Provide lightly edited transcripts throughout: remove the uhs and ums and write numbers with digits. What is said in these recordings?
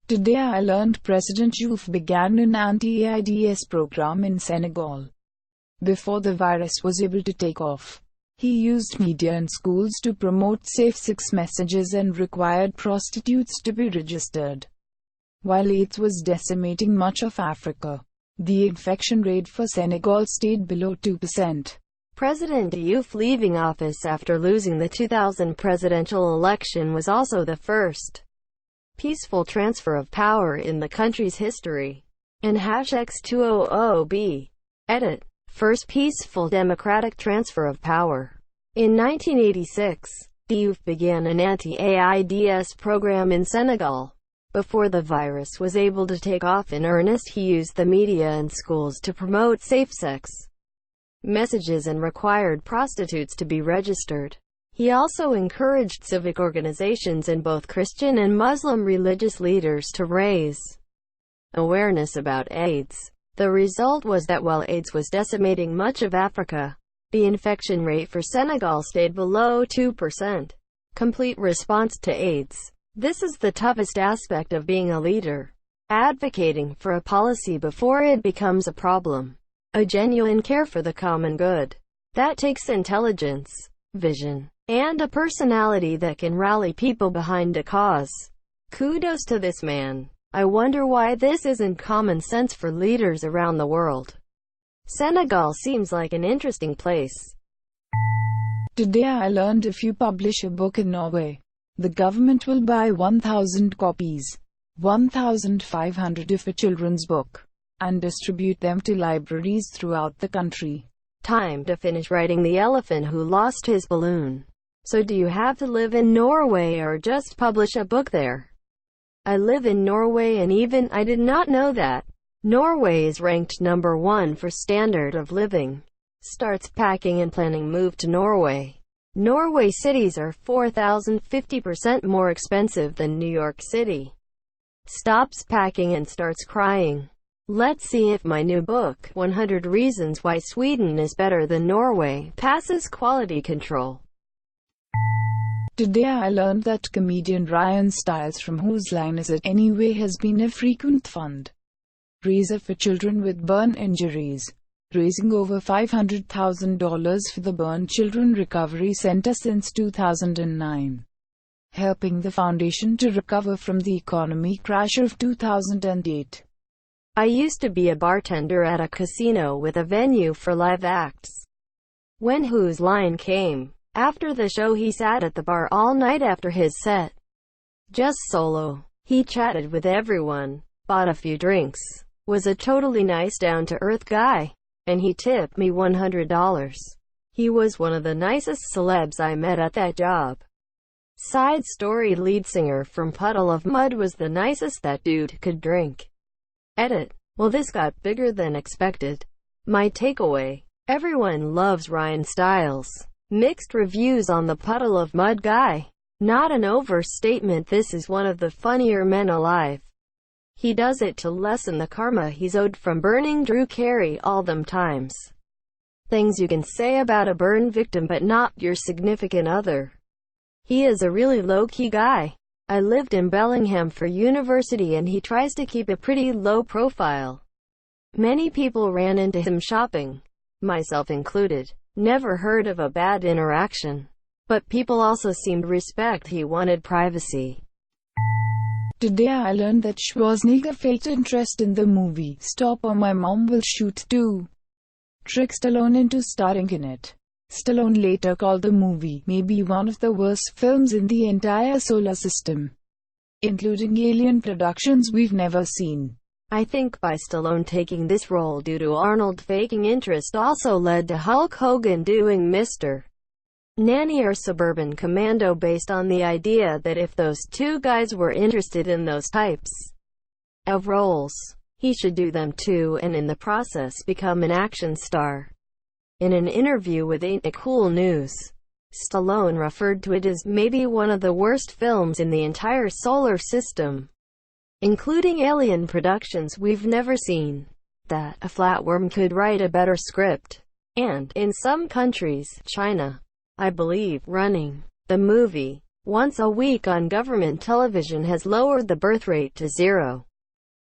Today I learned President Diouf began an anti-AIDS program in Senegal. Before the virus was able to take off, he used media and schools to promote safe sex messages and required prostitutes to be registered. While AIDS was decimating much of Africa, the infection rate for Senegal stayed below 2%. President Diouf leaving office after losing the 2000 presidential election was also the first peaceful transfer of power in the country's history. And #X200B. Edit. First peaceful democratic transfer of power. In 1986, Diouf began an anti-AIDS program in Senegal. Before the virus was able to take off in earnest, he used the media and schools to promote safe sex messages and required prostitutes to be registered. He also encouraged civic organizations and both Christian and Muslim religious leaders to raise awareness about AIDS. The result was that while AIDS was decimating much of Africa, the infection rate for Senegal stayed below 2%. Complete response to AIDS. This is the toughest aspect of being a leader. Advocating for a policy before it becomes a problem. A genuine care for the common good. That takes intelligence, vision, and a personality that can rally people behind a cause. Kudos to this man. I wonder why this isn't common sense for leaders around the world. Senegal seems like an interesting place. Today I learned if you publish a book in Norway, the government will buy 1,000 copies, 1,500 if a children's book, and distribute them to libraries throughout the country. Time to finish writing The Elephant Who Lost His Balloon. So do you have to live in Norway or just publish a book there? I live in Norway, and even I did not know that. Norway is ranked number 1 for standard of living. Starts packing and planning move to Norway. Norway cities are 4,050% more expensive than New York City. Stops packing and starts crying. Let's see if my new book, 100 Reasons Why Sweden is Better Than Norway, passes quality control. Today I learned that comedian Ryan Stiles, from Whose Line Is It Anyway, has been a frequent fundraiser for children with burn injuries, raising over $500,000 for the Burn Children Recovery Center since 2009, helping the foundation to recover from the economy crash of 2008. I used to be a bartender at a casino with a venue for live acts. When Whose Line came, after the show he sat at the bar all night after his set. Just solo. He chatted with everyone, bought a few drinks, was a totally nice down-to-earth guy, and he tipped me $100. He was one of the nicest celebs I met at that job. Side story: lead singer from Puddle of Mudd was the nicest that dude could drink. Edit. Well, this got bigger than expected. My takeaway: everyone loves Ryan Stiles. Mixed reviews on the Puddle of Mudd guy. Not an overstatement, this is one of the funnier men alive. He does it to lessen the karma he's owed from burning Drew Carey all them times. Things you can say about a burn victim but not your significant other. He is a really low-key guy. I lived in Bellingham for university and he tries to keep a pretty low profile. Many people ran into him shopping, myself included. Never heard of a bad interaction. But people also seemed respect. He wanted privacy. Today I learned that Schwarzenegger felt interest in the movie Stop or My Mom Will Shoot 2. Tricked Stallone into starring in it. Stallone later called the movie maybe one of the worst films in the entire solar system, including alien productions we've never seen. I think by Stallone taking this role due to Arnold faking interest also led to Hulk Hogan doing Mr. Nanny or Suburban Commando, based on the idea that if those two guys were interested in those types of roles, he should do them too, and in the process become an action star. In an interview with Ain't It Cool News, Stallone referred to it as maybe one of the worst films in the entire solar system, including alien productions we've never seen. That a flatworm could write a better script. And, in some countries, China, I believe, running the movie once a week on government television has lowered the birth rate to 0.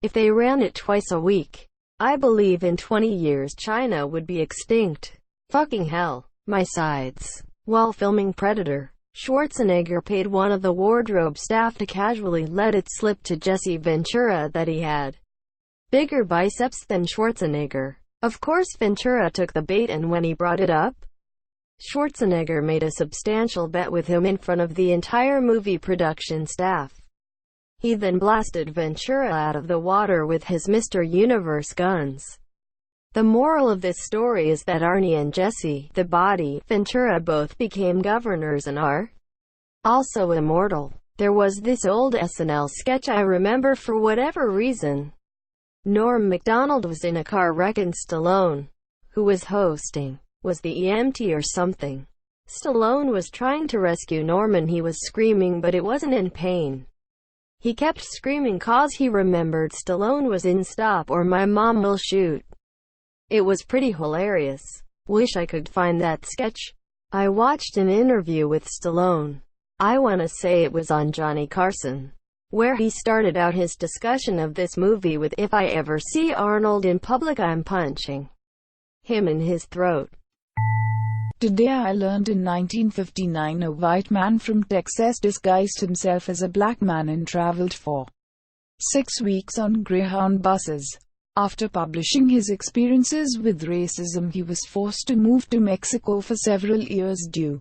If they ran it twice a week, I believe in 20 years China would be extinct. Fucking hell. My sides. While filming Predator, Schwarzenegger paid one of the wardrobe staff to casually let it slip to Jesse Ventura that he had bigger biceps than Schwarzenegger. Of course Ventura took the bait, and when he brought it up, Schwarzenegger made a substantial bet with him in front of the entire movie production staff. He then blasted Ventura out of the water with his Mr. Universe guns. The moral of this story is that Arnie and Jesse, the body, Ventura both became governors and are also immortal. There was this old SNL sketch I remember for whatever reason. Norm Macdonald was in a car wreck and Stallone, who was hosting, was the EMT or something. Stallone was trying to rescue Norman. He was screaming, but it wasn't in pain. He kept screaming cause he remembered Stallone was in Stop or My Mom Will Shoot. It was pretty hilarious. Wish I could find that sketch. I watched an interview with Stallone. I wanna say it was on Johnny Carson, where he started out his discussion of this movie with, "If I ever see Arnold in public, I'm punching him in his throat." Today I learned in 1959 a white man from Texas disguised himself as a black man and traveled for 6 weeks on Greyhound buses. After publishing his experiences with racism, he was forced to move to Mexico for several years due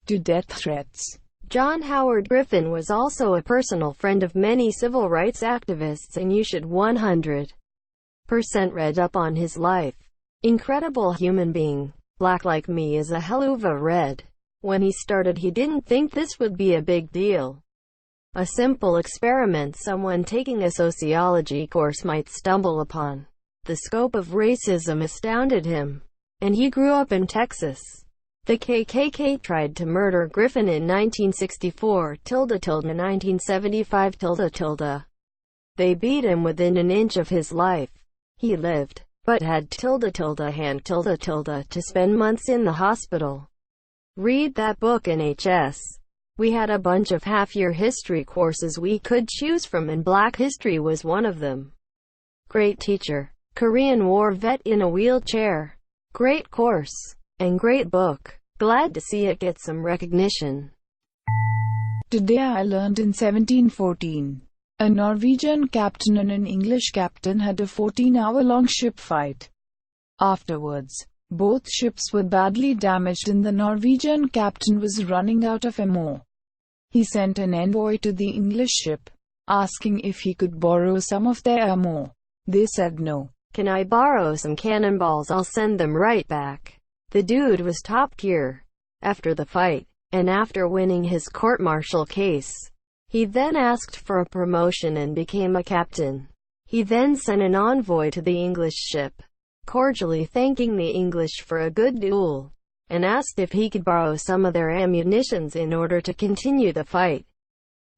to death threats. John Howard Griffin was also a personal friend of many civil rights activists, and you should 100% read up on his life. Incredible human being. Black like me is a helluva red. When he started, he didn't think this would be a big deal. A simple experiment someone taking a sociology course might stumble upon. The scope of racism astounded him. And he grew up in Texas. The KKK tried to murder Griffin in 1964, 1975, They beat him within an inch of his life. He lived, but had hand to spend months in the hospital. Read that book in HS. We had a bunch of half-year history courses we could choose from, and Black history was one of them. Great teacher. Korean War vet in a wheelchair. Great course. And great book. Glad to see it get some recognition. Today I learned in 1714. A Norwegian captain and an English captain had a 14-hour-long ship fight. Afterwards, both ships were badly damaged and the Norwegian captain was running out of ammo. He sent an envoy to the English ship, asking if he could borrow some of their ammo. They said no. "Can I borrow some cannonballs? I'll send them right back." The dude was top tier. After the fight, and after winning his court-martial case, he then asked for a promotion and became a captain. He then sent an envoy to the English ship, cordially thanking the English for a good duel, and asked if he could borrow some of their ammunitions in order to continue the fight.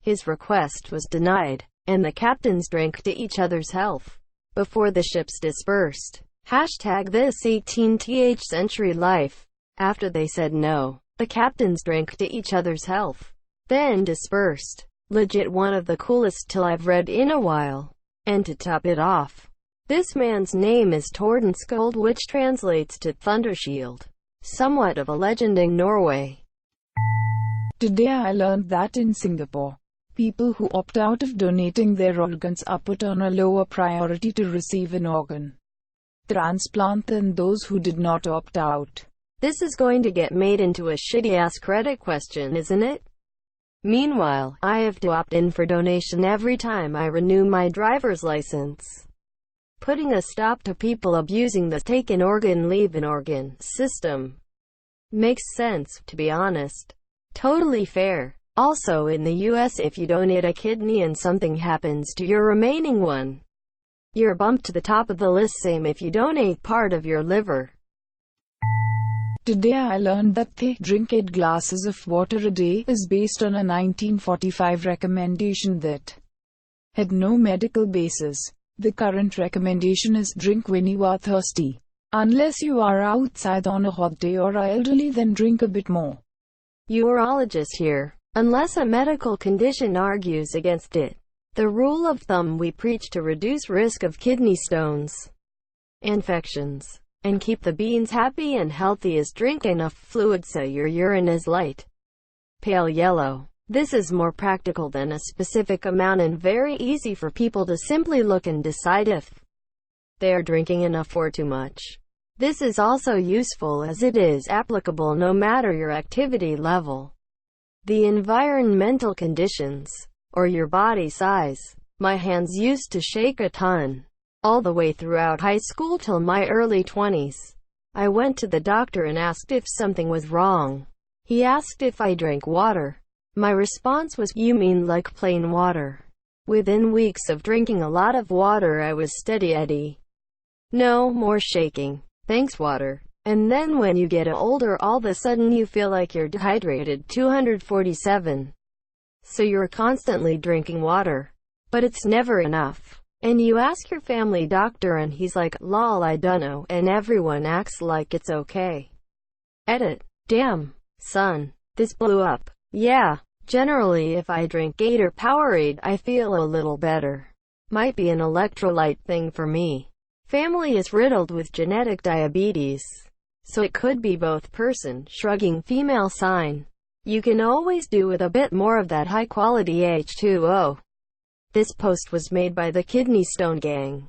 His request was denied, and the captains drank to each other's health before the ships dispersed. This 18th century life. After they said no, the captains drank to each other's health, then dispersed. Legit one of the coolest till I've read in a while. And to top it off, this man's name is Tordenskjold, which translates to Thundershield. Somewhat of a legend in Norway. Today I learned that in Singapore, people who opt out of donating their organs are put on a lower priority to receive an organ transplant than those who did not opt out. This is going to get made into a shitty-ass credit question, isn't it? Meanwhile, I have to opt in for donation every time I renew my driver's license. Putting a stop to people abusing the take an organ, leave an organ system. Makes sense, to be honest. Totally fair. Also in the US, if you donate a kidney and something happens to your remaining one, you're bumped to the top of the list. Same if you donate part of your liver. Today I learned that they drink 8 glasses of water a day is based on a 1945 recommendation that had no medical basis. The current recommendation is drink when you are thirsty. Unless you are outside on a hot day or are elderly, then drink a bit more. Urologist here. unless a medical condition argues against it. The rule of thumb we preach to reduce risk of kidney stones, infections, and keep the beans happy and healthy is drink enough fluid so your urine is light, pale yellow. This is more practical than a specific amount and very easy for people to simply look and decide if they are drinking enough or too much. This is also useful as it is applicable no matter your activity level, the environmental conditions, or your body size. My hands used to shake a ton, all the way throughout high school till my early 20s. I went to the doctor and asked if something was wrong. He asked if I drank water. My response was, "You mean like plain water?" Within weeks of drinking a lot of water I was steady Eddie. No more shaking. Thanks water. And then when you get older all of a sudden you feel like you're dehydrated. 247. So you're constantly drinking water. But it's never enough. And you ask your family doctor and he's like, "Lol, I dunno," and everyone acts like it's okay. Edit. Damn, son. This blew up. Yeah. Generally if I drink Gator or Powerade, I feel a little better. Might be an electrolyte thing for me. Family is riddled with genetic diabetes. So it could be both. Person shrugging female sign. You can always do with a bit more of that high quality H2O. This post was made by the Kidney Stone Gang.